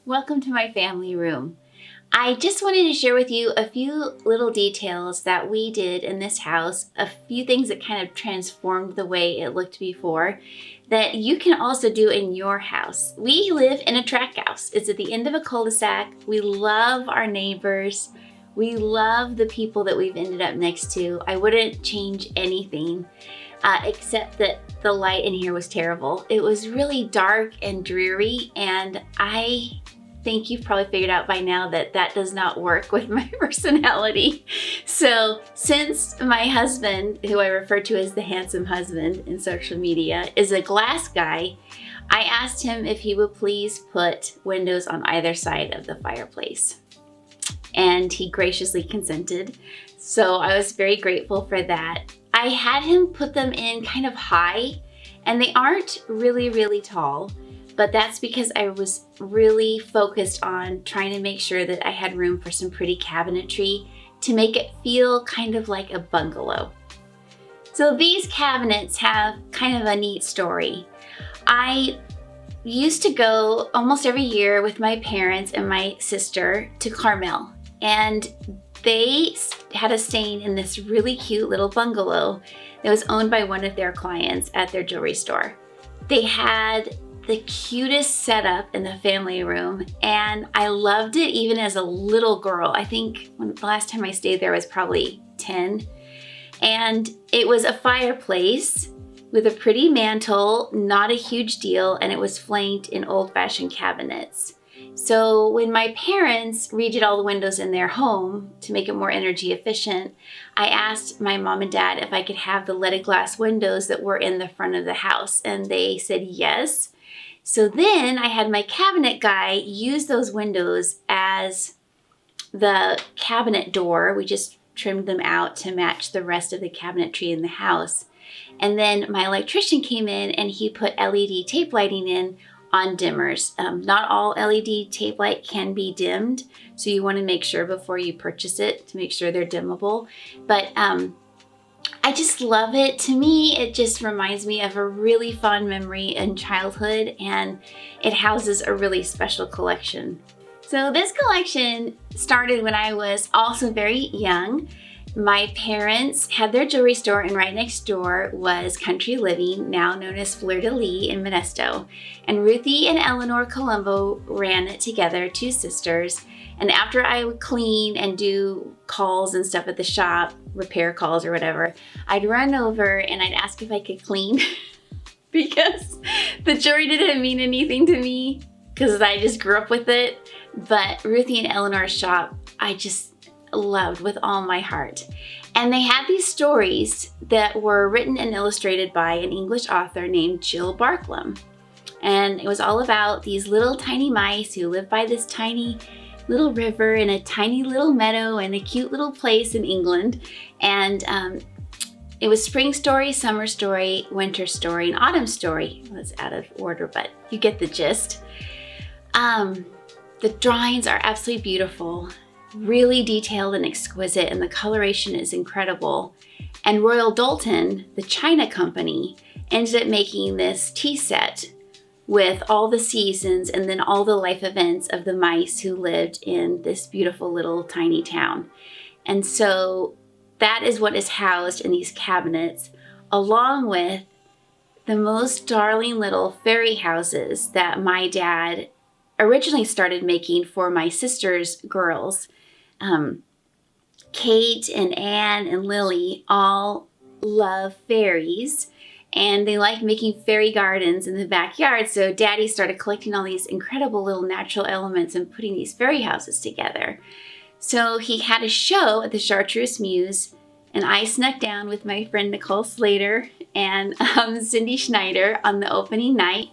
Welcome to my family room. I just wanted to share with you a few little details that we did in this house, a few things that kind of transformed the way it looked before that you can also do in your house. We live in a tract house. It's at the end of a cul-de-sac. We love our neighbors. We love the people that we've ended up next to. I wouldn't change anything except that the light in here was terrible. It was really dark and dreary, and I think you've probably figured out by now that that does not work with my personality. So since my husband, who I refer to as the handsome husband in social media, is a glass guy, I asked him if he would please put windows on either side of the fireplace. And he graciously consented. So I was very grateful for that. I had him put them in kind of high, and they aren't really tall, but that's because I was really focused on trying to make sure that I had room for some pretty cabinetry to make it feel kind of like a bungalow. So these cabinets have kind of a neat story. I used to go almost every year with my parents and my sister to Carmel, and they had us staying in this really cute little bungalow that was owned by one of their clients at their jewelry store. They had the cutest setup in the family room, and I loved it even as a little girl. I think the last time I stayed there was probably 10. And it was a fireplace with a pretty mantle, not a huge deal, and it was flanked in old-fashioned cabinets. So when my parents redid all the windows in their home to make it more energy efficient, I asked my mom and dad if I could have the leaded glass windows that were in the front of the house, and they said yes. So then I had my cabinet guy use those windows as the cabinet door. We just trimmed them out to match the rest of the cabinetry in the house. And then my electrician came in and he put LED tape lighting in on dimmers. Not all LED tape light can be dimmed, so you want to make sure before you purchase it to make sure they're dimmable. But I just love it. To me, it just reminds me of a really fond memory in childhood, and it houses a really special collection. So this collection started when I was also very young. My parents had their jewelry store, and right next door was Country Living, now known as Fleur de Lis in Modesto. And Ruthie and Eleanor Colombo ran it together, two sisters. And after I would clean and do calls and stuff at the shop, repair calls or whatever, I'd run over and I'd ask if I could clean because the jewelry didn't mean anything to me because I just grew up with it. But Ruthie and Eleanor's shop, I just loved with all my heart. And they had these stories that were written and illustrated by an English author named Jill Barklam. And it was all about these little tiny mice who live by this tiny little river in a tiny little meadow in a cute little place in England. And it was spring story, summer story, winter story, and autumn story. It was out of order, but you get the gist. The drawings are absolutely beautiful, really detailed and exquisite, and the coloration is incredible. And Royal Doulton, the China company, ended up making this tea set with all the seasons and then all the life events of the mice who lived in this beautiful little tiny town. And so that is what is housed in these cabinets, along with the most darling little fairy houses that my dad originally started making for my sister's girls. Kate and Anne and Lily all love fairies, and they like making fairy gardens in the backyard. So Daddy started collecting all these incredible little natural elements and putting these fairy houses together. So he had a show at the Chartreuse Mews, and I snuck down with my friend Nicole Slater and Cindy Schneider on the opening night,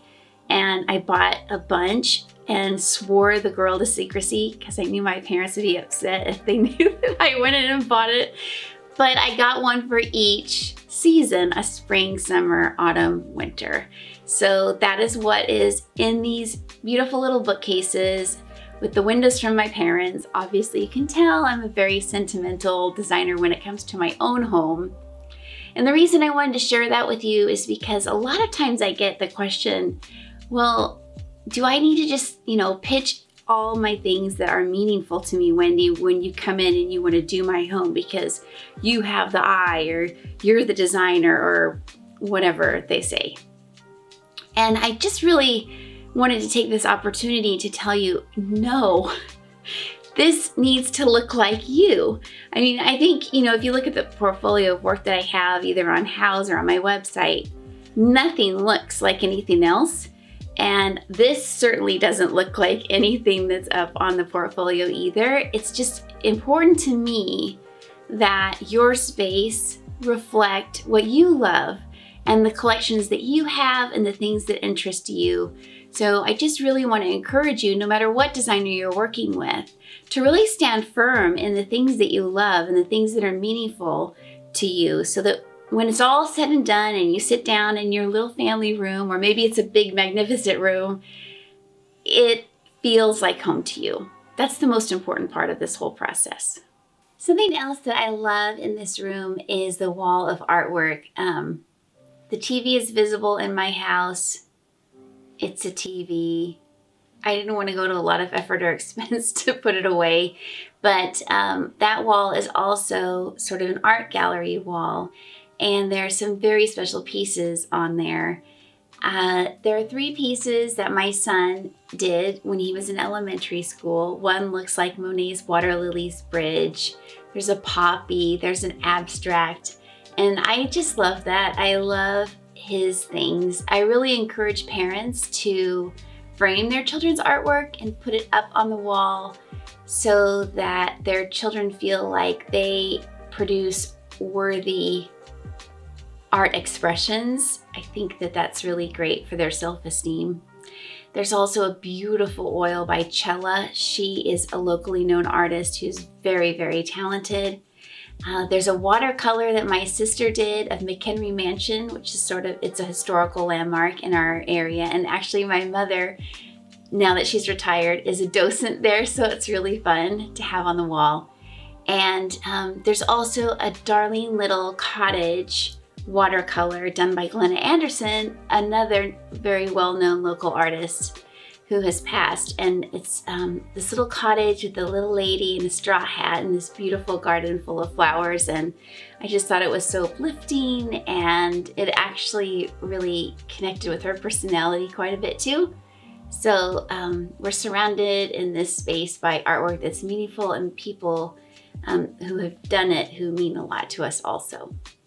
and I bought a bunch and swore the girl to secrecy because I knew my parents would be upset if they knew that I went in and bought it. But I got one for each season, a spring, summer, autumn, winter. So that is what is in these beautiful little bookcases with the windows from my parents. Obviously you can tell I'm a very sentimental designer when it comes to my own home. And the reason I wanted to share that with you is because a lot of times I get the question, well, do I need to just, pitch all my things that are meaningful to me, Wendy, when you come in and you want to do my home because you have the eye or you're the designer or whatever they say. And I just really wanted to take this opportunity to tell you, no, this needs to look like you. I mean, I think, if you look at the portfolio of work that I have either on Houzz or on my website, nothing looks like anything else. And this certainly doesn't look like anything that's up on the portfolio either. It's just important to me that your space reflect what you love and the collections that you have and the things that interest you. So I just really want to encourage you, no matter what designer you're working with, to really stand firm in the things that you love and the things that are meaningful to you, so that when it's all said and done and you sit down in your little family room, or maybe it's a big magnificent room, it feels like home to you. That's the most important part of this whole process. Something else that I love in this room is the wall of artwork. The TV is visible in my house. It's a TV. I didn't want to go to a lot of effort or expense to put it away, but that wall is also sort of an art gallery wall, and there are some very special pieces on there. There are 3 pieces that my son did when he was in elementary school. One looks like Monet's Water Lilies Bridge. There's a poppy, there's an abstract, and I just love that. I love his things. I really encourage parents to frame their children's artwork and put it up on the wall so that their children feel like they produce worthy art expressions. I think that that's really great for their self-esteem. There's also a beautiful oil by Cella. She is a locally known artist who's very, very talented. There's a watercolor that my sister did of McHenry Mansion, which is it's a historical landmark in our area. And actually my mother, now that she's retired, is a docent there, so it's really fun to have on the wall. And there's also a Darling Little Cottage watercolor done by Glenna Anderson, another very well-known local artist who has passed. And it's this little cottage with a little lady in a straw hat and this beautiful garden full of flowers. And I just thought it was so uplifting, and it actually really connected with her personality quite a bit too. So we're surrounded in this space by artwork that's meaningful and people who have done it who mean a lot to us also.